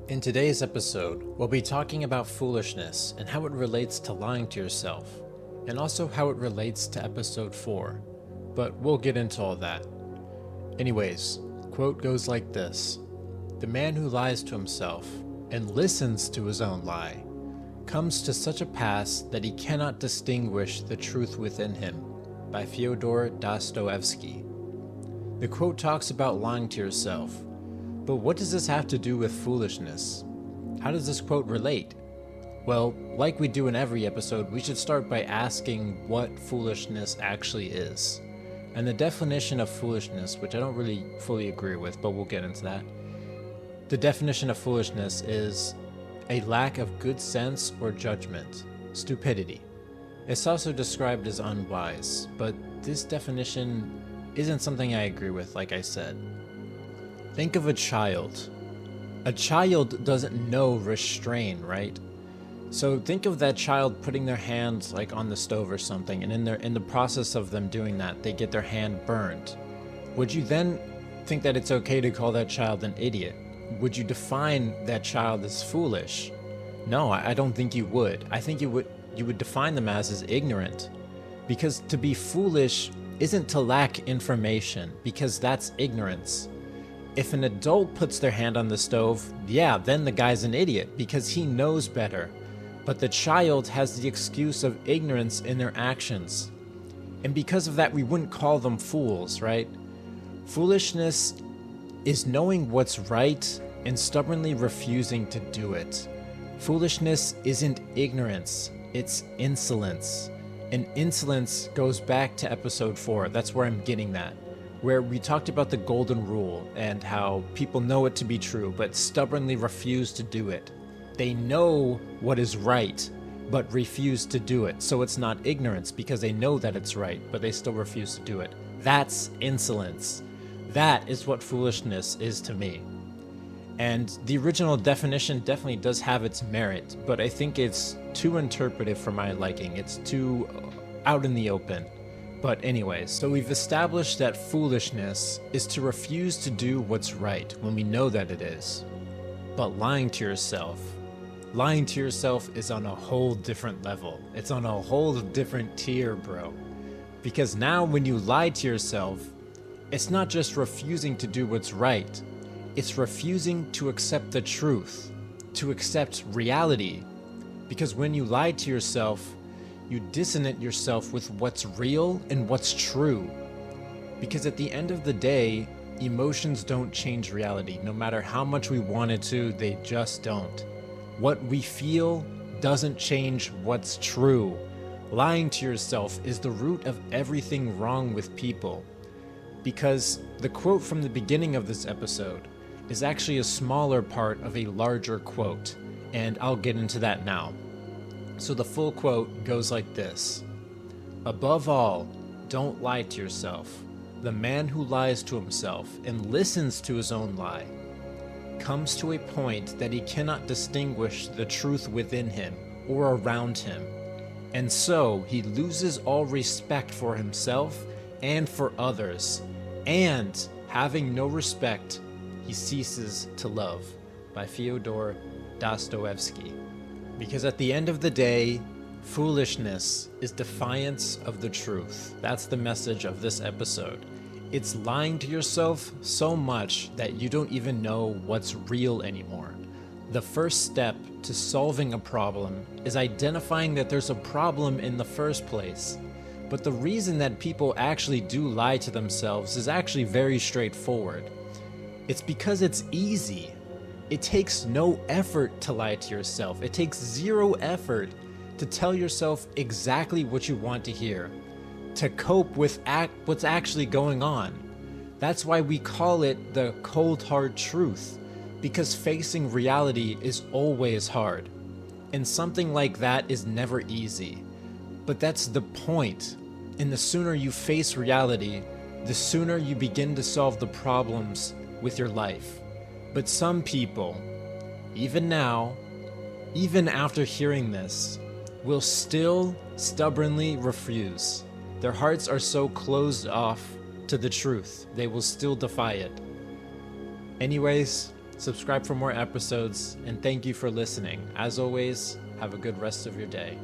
In today's episode, we'll be talking about foolishness and how it relates to lying to yourself, and also how it relates to episode 4, but we'll get into all that. Anyways, quote goes like this: "The man who lies to himself and listens to his own lie comes to such a pass that he cannot distinguish the truth within him," by Fyodor Dostoevsky. The quote talks about lying to yourself, but what does this have to do with foolishness? How does this quote relate? Well, like we do in every episode, we should start by asking what foolishness actually is. And the definition of foolishness, which I don't really fully agree with, but we'll get into that. The definition of foolishness is a lack of good sense or judgment, stupidity. It's also described as unwise, but this definition isn't something I agree with, like I said. Think of a child. A child doesn't know restrain, right? So think of that child putting their hands like on the stove or something, and in the process of them doing that, they get their hand burned. Would you then think that it's okay to call that child an idiot? Would you define that child as foolish? No, I don't think you would. I think you would define them as ignorant. Because to be foolish isn't to lack information, because that's ignorance. If an adult puts their hand on the stove, yeah, then the guy's an idiot because he knows better. But the child has the excuse of ignorance in their actions. And because of that, we wouldn't call them fools, right? Foolishness is knowing what's right and stubbornly refusing to do it. Foolishness isn't ignorance, it's insolence. And insolence goes back to episode 4. That's where I'm getting that. Where we talked about the golden rule and how people know it to be true, but stubbornly refuse to do it. They know what is right, but refuse to do it. So it's not ignorance because they know that it's right, but they still refuse to do it. That's insolence. That is what foolishness is to me. And the original definition definitely does have its merit, but I think it's too interpretive for my liking. It's too out in the open. But anyways, so we've established that foolishness is to refuse to do what's right when we know that it is. But lying to yourself is on a whole different level. It's on a whole different tier, bro. Because now when you lie to yourself, it's not just refusing to do what's right. It's refusing to accept the truth, to accept reality. Because when you lie to yourself, you dissonate yourself with what's real and what's true. Because at the end of the day, emotions don't change reality. No matter how much we wanted to, they just don't. What we feel doesn't change what's true. Lying to yourself is the root of everything wrong with people. Because the quote from the beginning of this episode is actually a smaller part of a larger quote, and I'll get into that now. So the full quote goes like this: "Above all, don't lie to yourself. The man who lies to himself and listens to his own lie comes to a point that he cannot distinguish the truth within him or around him, and so he loses all respect for himself and for others, and having no respect, he ceases to love," by Fyodor Dostoevsky. Because at the end of the day, foolishness is defiance of the truth. That's the message of this episode. It's lying to yourself so much that you don't even know what's real anymore. The first step to solving a problem is identifying that there's a problem in the first place. But the reason that people actually do lie to themselves is actually very straightforward. It's because it's easy. It takes no effort to lie to yourself. It takes zero effort to tell yourself exactly what you want to hear, to cope with what's actually going on. That's why we call it the cold hard truth, because facing reality is always hard. And something like that is never easy. But that's the point. And the sooner you face reality, the sooner you begin to solve the problems with your life. But some people, even now, even after hearing this, will still stubbornly refuse. Their hearts are so closed off to the truth, they will still defy it. Anyways, Subscribe for more episodes, and thank you for listening. As always, have a good rest of your day.